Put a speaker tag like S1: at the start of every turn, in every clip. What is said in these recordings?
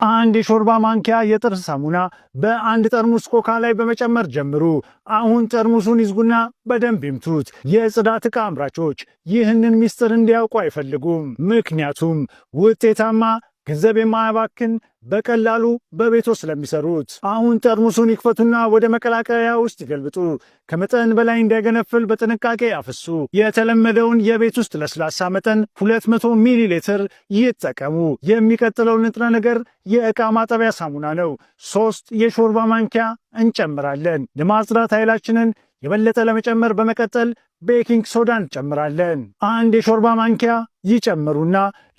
S1: አንድ የሾርባ ማንኪያ የጥርስ ሳሙና በአንድ ጠርሙስ ኮካ ላይ በመጨመር ጀምሩ። አሁን ጠርሙሱን ይዝጉና በደንብ ይምቱት። የጽዳት ዕቃ አምራቾች ይህንን ሚስጥር እንዲያውቁ አይፈልጉም። ምክንያቱም ውጤታማ ገንዘብ የማያባክን በቀላሉ በቤቶ ስለሚሰሩት። አሁን ጠርሙሱን ይክፈቱና ወደ መቀላቀያ ውስጥ ይገልብጡ። ከመጠን በላይ እንዳይገነፍል በጥንቃቄ ያፍሱ። የተለመደውን የቤት ውስጥ ለስላሳ መጠን 200 ሚሊ ሊትር ይጠቀሙ። የሚቀጥለው ንጥረ ነገር የዕቃ ማጠቢያ ሳሙና ነው። 3 የሾርባ ማንኪያ እንጨምራለን። ለማጽዳት ኃይላችንን የበለጠ ለመጨመር በመቀጠል ቤኪንግ ሶዳ እንጨምራለን። 1 የሾርባ ማንኪያ ይጨምሩና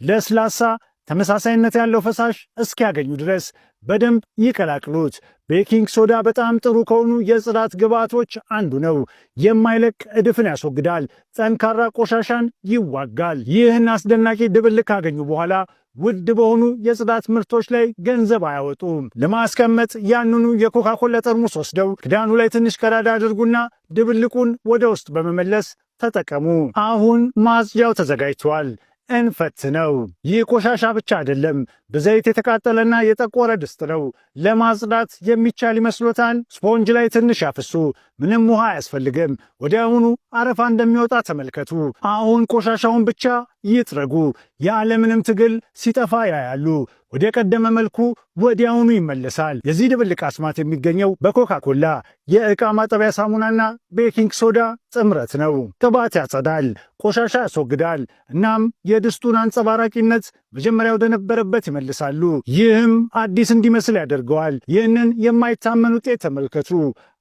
S1: ለስላሳ ተመሳሳይነት ያለው ፈሳሽ እስኪያገኙ ድረስ በደንብ ይቀላቅሉት። ቤኪንግ ሶዳ በጣም ጥሩ ከሆኑ የጽዳት ግብዓቶች አንዱ ነው። የማይለቅ እድፍን ያስወግዳል፣ ጠንካራ ቆሻሻን ይዋጋል። ይህን አስደናቂ ድብልቅ ካገኙ በኋላ ውድ በሆኑ የጽዳት ምርቶች ላይ ገንዘብ አያወጡም። ለማስቀመጥ ያንኑ የኮካኮላ ጠርሙስ ወስደው ክዳኑ ላይ ትንሽ ቀዳዳ አድርጉና ድብልቁን ወደ ውስጥ በመመለስ ተጠቀሙ። አሁን ማጽጃው ተዘጋጅቷል። እንፈትነው። ይህ ቆሻሻ ብቻ አይደለም፣ በዘይት የተቃጠለና የጠቆረ ድስት ነው። ለማጽዳት የሚቻል ይመስሎታል? ስፖንጅ ላይ ትንሽ ያፍሱ። ምንም ውሃ አያስፈልግም። ወዲያውኑ አረፋ እንደሚወጣ ተመልከቱ። አሁን ቆሻሻውን ብቻ ይጥረጉ። ያለምንም ትግል ሲጠፋ ያያሉ። ወደ ቀደመ መልኩ ወዲያውኑ ይመለሳል። የዚህ ድብልቅ አስማት የሚገኘው በኮካኮላ የዕቃ ማጠቢያ ሳሙናና ቤኪንግ ሶዳ ጥምረት ነው። ቅባት ያጸዳል፣ ቆሻሻ ያስወግዳል፣ እናም የድስቱን አንጸባራቂነት መጀመሪያ ወደ ነበረበት ይመልሳሉ። ይህም አዲስ እንዲመስል ያደርገዋል። ይህንን የማይታመን ውጤት ተመልከቱ።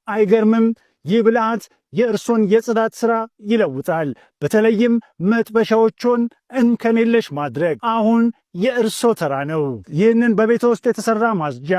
S1: አይገርምም? ይህ ብልሃት የእርሶን የጽዳት ሥራ ይለውጣል። በተለይም መጥበሻዎቹን እንከን የለሽ ማድረግ። አሁን የእርሶ ተራ ነው። ይህንን በቤት ውስጥ የተሠራ ማጽጃ